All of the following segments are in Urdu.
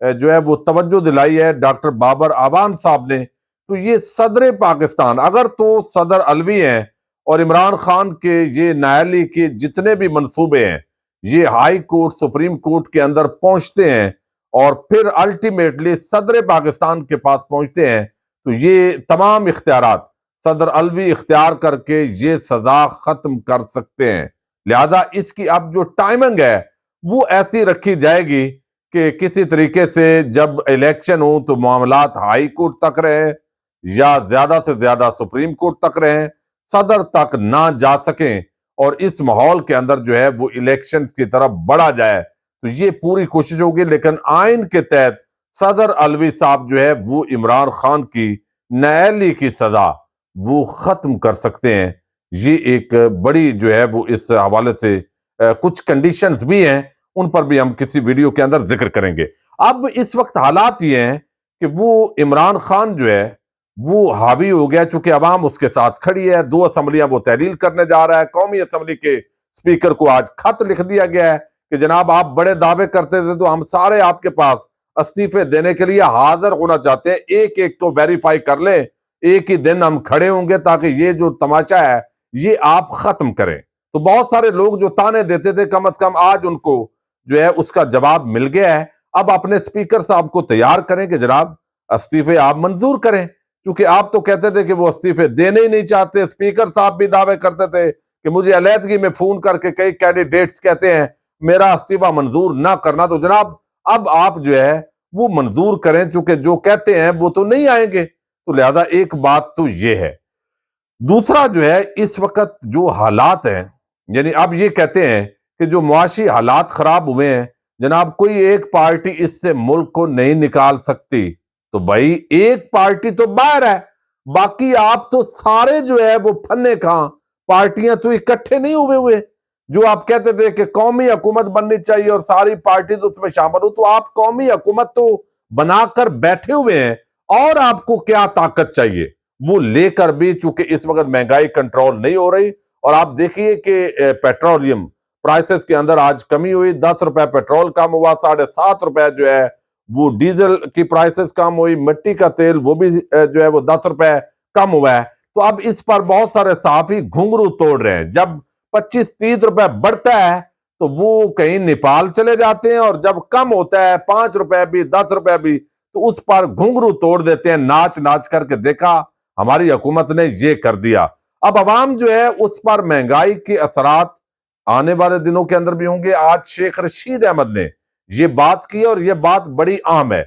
جو ہے وہ توجہ دلائی ہے ڈاکٹر بابر اعوان صاحب نے، تو یہ صدر پاکستان اگر تو صدر الوی ہیں اور عمران خان کے یہ نااہلی کے جتنے بھی منصوبے ہیں یہ ہائی کورٹ سپریم کورٹ کے اندر پہنچتے ہیں اور پھر الٹیمیٹلی صدر پاکستان کے پاس پہنچتے ہیں، تو یہ تمام اختیارات صدر الوی اختیار کر کے یہ سزا ختم کر سکتے ہیں۔ لہذا اس کی اب جو ٹائمنگ ہے وہ ایسی رکھی جائے گی کہ کسی طریقے سے جب الیکشن ہو تو معاملات ہائی کورٹ تک رہے یا زیادہ سے زیادہ سپریم کورٹ تک رہیں، صدر تک نہ جا سکیں، اور اس ماحول کے اندر جو ہے وہ الیکشنز کی طرف بڑھا جائے، تو یہ پوری کوشش ہوگی۔ لیکن آئین کے تحت صدر الوی صاحب جو ہے وہ عمران خان کی نااہلی کی سزا وہ ختم کر سکتے ہیں۔ یہ ایک بڑی جو ہے وہ اس حوالے سے کچھ کنڈیشنز بھی ہیں، ان پر بھی ہم کسی ویڈیو کے اندر ذکر کریں گے۔ اب اس وقت حالات یہ ہیں کہ وہ عمران خان جو ہے وہ حاوی ہو گیا، چونکہ عوام اس کے ساتھ کھڑی ہے، 2 اسمبلیاں وہ تحلیل کرنے جا رہا ہے، قومی اسمبلی کے اسپیکر کو آج خط لکھ دیا گیا ہے کہ جناب آپ بڑے دعوے کرتے تھے تو ہم سارے آپ کے پاس استعفے دینے کے لیے حاضر ہونا چاہتے ہیں، ایک ایک کو ویریفائی کر لیں، ایک ہی دن ہم کھڑے ہوں گے تاکہ یہ جو تماشا ہے یہ آپ ختم کریں۔ تو بہت سارے لوگ جو تانے دیتے تھے کم از کم آج ان کو جو ہے اس کا جواب مل گیا ہے۔ اب اپنے اسپیکر صاحب کو تیار کریں کہ جناب استعفے آپ منظور کریں، کیونکہ آپ تو کہتے تھے کہ وہ استعفے دینے ہی نہیں چاہتے۔ اسپیکر صاحب بھی دعوے کرتے تھے کہ مجھے علیحدگی میں فون کر کے کئی کینڈیڈیٹس کہتے ہیں میرا استعفا منظور نہ کرنا، تو جناب اب آپ جو ہے وہ منظور کریں، چونکہ جو کہتے ہیں وہ تو نہیں آئیں گے۔ تو لہذا ایک بات تو یہ ہے۔ دوسرا جو ہے اس وقت جو حالات ہیں، یعنی اب یہ کہتے ہیں کہ جو معاشی حالات خراب ہوئے ہیں جناب کوئی ایک پارٹی اس سے ملک کو نہیں نکال سکتی، تو بھائی ایک پارٹی تو باہر ہے، باقی آپ تو سارے جو ہے وہ پھنے کھاں پارٹیاں تو اکٹھے نہیں ہوئے جو آپ کہتے تھے کہ قومی حکومت بننی چاہیے اور ساری پارٹیز اس میں شامل ہو، تو آپ قومی حکومت تو بنا کر بیٹھے ہوئے ہیں، اور آپ کو کیا طاقت چاہیے وہ لے کر بھی، چونکہ اس وقت مہنگائی کنٹرول نہیں ہو رہی۔ اور آپ دیکھیے کہ پیٹرولیم پرائسز کے اندر آج کمی ہوئی، 10 روپے پیٹرول کم ہوا، 7.5 روپے جو ہے وہ ڈیزل کی پرائسز کم ہوئی، مٹی کا تیل وہ بھی جو ہے وہ 10 روپے کم ہوا ہے۔ تو اب اس پر بہت سارے صحافی گھنگرو توڑ رہے ہیں، جب 25-30 روپے بڑھتا ہے تو وہ کہیں نیپال چلے جاتے ہیں، اور جب کم ہوتا ہے 5 روپے بھی 10 روپے بھی تو اس پر گھنگرو توڑ دیتے ہیں، ناچ ناچ کر کے دیکھا ہماری حکومت نے یہ کر دیا۔ اب عوام جو ہے اس پر مہنگائی کے اثرات آنے والے دنوں کے اندر بھی ہوں گے۔ آج شیخ رشید احمد نے یہ بات کی اور یہ بات بڑی اہم ہے،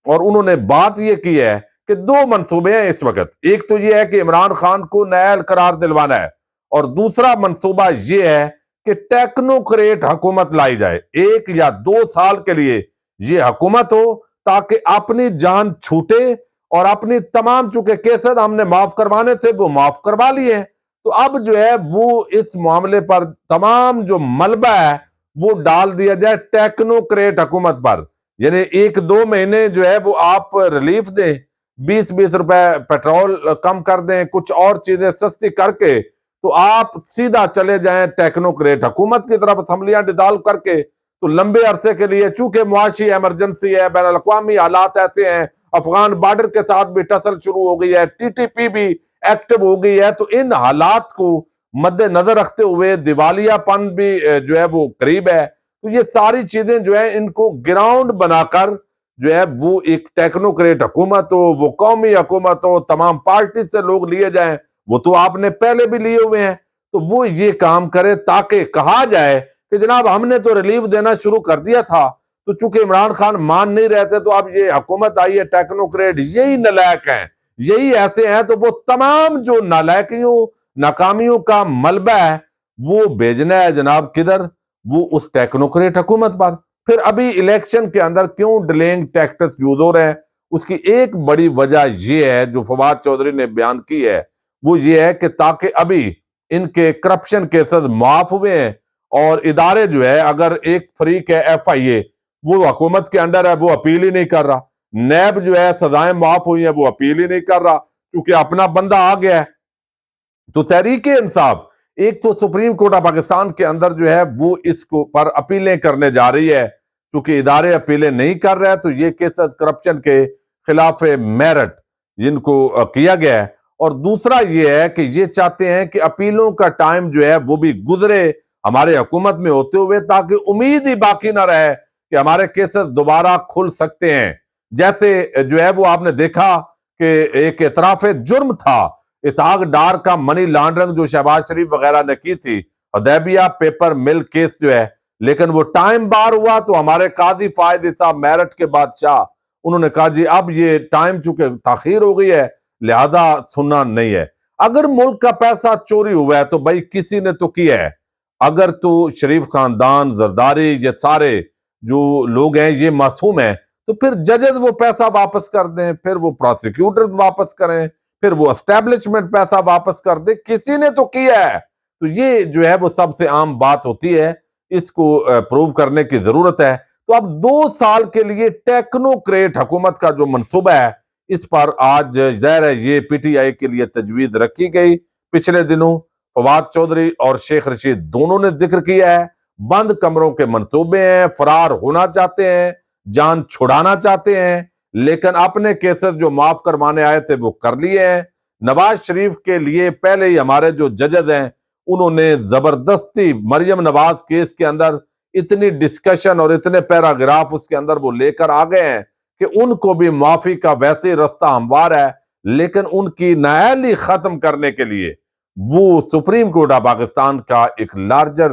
اور انہوں نے بات یہ کی ہے کہ 2 منصوبے ہیں اس وقت، ایک تو یہ ہے کہ عمران خان کو نااہل قرار دلوانا ہے، اور دوسرا منصوبہ یہ ہے کہ ٹیکنوکریٹ حکومت لائی جائے، 1 یا 2 سال کے لیے یہ حکومت ہو تاکہ اپنی جان چھوٹے، اور اپنی تمام چونکہ کیسز ہم نے معاف کروانے تھے وہ معاف کروا لیے ہیں، تو اب جو ہے وہ اس معاملے پر تمام جو ملبہ ہے وہ ڈال دیا جائے ٹیکنوکریٹ حکومت پر، یعنی 1-2 مہینے جو ہے وہ آپ ریلیف دیں، 20 روپے پیٹرول کم کر دیں، کچھ اور چیزیں سستی کر کے، تو آپ سیدھا چلے جائیں ٹیکنوکریٹ حکومت کی طرف، اسمبلیاں ڈیزالو کر کے، تو لمبے عرصے کے لیے چونکہ معاشی ایمرجنسی ہے، بین الاقوامی حالات ایسے ہیں، افغان بارڈر کے ساتھ بھی ٹسل شروع ہو گئی ہے، ٹی ٹی پی بھی ایکٹیو ہو گئی ہے، تو ان حالات کو مد نظر رکھتے ہوئے دیوالیہ پن بھی جو ہے وہ قریب ہے، تو یہ ساری چیزیں جو ہے ان کو گراؤنڈ بنا کر جو ہے وہ ایک ٹیکنوکریٹ حکومت ہو، وہ قومی حکومت ہو، تمام پارٹی سے لوگ لیے جائیں، وہ تو آپ نے پہلے بھی لیے ہوئے ہیں، تو وہ یہ کام کرے تاکہ کہا جائے کہ جناب ہم نے تو ریلیف دینا شروع کر دیا تھا، تو چونکہ عمران خان مان نہیں رہتے تو اب یہ حکومت آئی ہے ٹیکنوکریٹ، یہی نالائق ہیں، یہی ایسے ہیں، تو وہ تمام جو نالائقیوں ناکامیوں کا ملبہ ہے وہ بھیجنا ہے جناب کدھر، وہ اس ٹیکنوکریٹ حکومت پر۔ پھر ابھی الیکشن کے اندر کیوں ڈیلنگ ٹیکٹس یوز ہو رہے ہیں، اس کی ایک بڑی وجہ یہ ہے جو فواد چودھری نے بیان کی ہے، وہ یہ ہے کہ تاکہ ابھی ان کے کرپشن کیسز معاف ہوئے ہیں، اور ادارے جو ہے اگر ایک فریق ہے ایف آئی اے وہ حکومت کے انڈر ہے وہ اپیل ہی نہیں کر رہا، نیب جو ہے سزائیں معاف ہوئی ہیں وہ اپیل ہی نہیں کر رہا کیونکہ اپنا بندہ آ گیا ہے، تو تحریک انصاف ایک تو سپریم کورٹ آف پاکستان کے اندر جو ہے وہ اس کو پر اپیلیں کرنے جا رہی ہے، چونکہ ادارے اپیلیں نہیں کر رہے تو یہ کیسز کرپشن کے خلاف میرٹ جن کو کیا گیا ہے، اور دوسرا یہ ہے کہ یہ چاہتے ہیں کہ اپیلوں کا ٹائم جو ہے وہ بھی گزرے ہمارے حکومت میں ہوتے ہوئے، تاکہ امید ہی باقی نہ رہے کہ ہمارے کیسز دوبارہ کھل سکتے ہیں۔ جیسے جو ہے وہ آپ نے دیکھا کہ ایک اعتراف جرم تھا اسحاق ڈار کا منی لانڈرنگ جو شہباز شریف وغیرہ نے کی تھی، حدیبیہ پیپر مل کیس جو ہے، لیکن وہ ٹائم بار ہوا تو ہمارے قاضی فائد صاحب میرٹ کے بادشاہ انہوں نے کہا جی اب یہ ٹائم چونکہ تاخیر ہو گئی ہے لہذا سننا نہیں ہے۔ اگر ملک کا پیسہ چوری ہوا ہے تو بھائی کسی نے تو کیا ہے، اگر تو شریف خاندان، زرداری، یہ سارے جو لوگ ہیں یہ معصوم ہیں تو پھر ججز وہ پیسہ واپس کر دیں، پھر وہ پروسیکیوٹرز واپس کریں، پھر وہ اسٹیبلشمنٹ پیسہ واپس کر دے، کسی نے تو کیا ہے۔ تو یہ جو ہے وہ سب سے عام بات ہوتی ہے، اس کو پروو کرنے کی ضرورت ہے۔ تو اب 2 سال کے لیے ٹیکنوکریٹ حکومت کا جو منصوبہ ہے اس پر آج ظاہر ہے یہ پی ٹی آئی کے لیے تجویز رکھی گئی۔ پچھلے دنوں فواد چودھری اور شیخ رشید دونوں نے ذکر کیا ہے، بند کمروں کے منصوبے ہیں، فرار ہونا چاہتے ہیں، جان چھڑانا چاہتے ہیں، لیکن اپنے کیسز جو معاف کروانے آئے تھے وہ کر لیے ہیں۔ نواز شریف کے لیے پہلے ہی ہمارے جو ججز ہیں انہوں نے زبردستی مریم نواز کیس کے اندر اتنی ڈسکشن اور اتنے پیراگراف اس کے اندر وہ لے کر آ گئے ہیں کہ ان کو بھی معافی کا ویسے رستہ ہموار ہے، لیکن ان کی نااہلی ختم کرنے کے لیے وہ سپریم کورٹ آف پاکستان کا ایک لارجر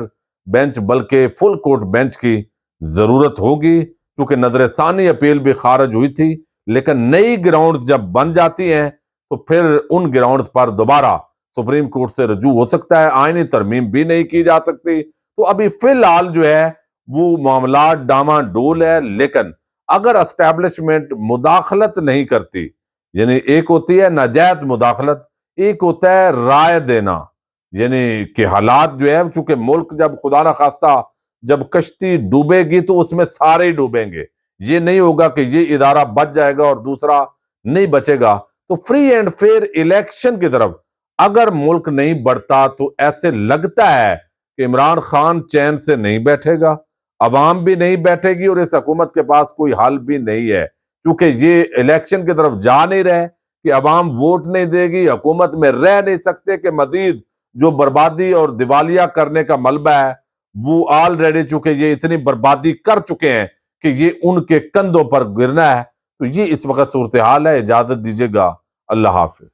بینچ بلکہ فل کورٹ بینچ کی ضرورت ہوگی، کیونکہ نظر ثانی اپیل بھی خارج ہوئی تھی، لیکن نئی گراؤنڈز جب بن جاتی ہیں تو پھر ان گراؤنڈز پر دوبارہ سپریم کورٹ سے رجوع ہو سکتا ہے، آئینی ترمیم بھی نہیں کی جا سکتی۔ تو ابھی فی الحال جو ہے وہ معاملات ڈاما ڈول ہے، لیکن اگر اسٹیبلشمنٹ مداخلت نہیں کرتی، یعنی ایک ہوتی ہے ناجائز مداخلت، ایک ہوتا ہے رائے دینا، یعنی کہ حالات جو ہے چونکہ ملک جب خدا نہ خواستہ جب کشتی ڈوبے گی تو اس میں سارے ہی ڈوبیں گے، یہ نہیں ہوگا کہ یہ ادارہ بچ جائے گا اور دوسرا نہیں بچے گا۔ تو فری اینڈ فیئر الیکشن کی طرف اگر ملک نہیں بڑھتا تو ایسے لگتا ہے کہ عمران خان چین سے نہیں بیٹھے گا، عوام بھی نہیں بیٹھے گی، اور اس حکومت کے پاس کوئی حل بھی نہیں ہے، کیونکہ یہ الیکشن کی طرف جا نہیں رہے کہ عوام ووٹ نہیں دے گی، حکومت میں رہ نہیں سکتے کہ مزید جو بربادی اور دیوالیہ کرنے کا ملبہ ہے وہ آلریڈی چونکہ یہ اتنی بربادی کر چکے ہیں کہ یہ ان کے کندھوں پر گرنا ہے۔ تو یہ اس وقت صورتحال ہے۔ اجازت دیجیے گا، اللہ حافظ۔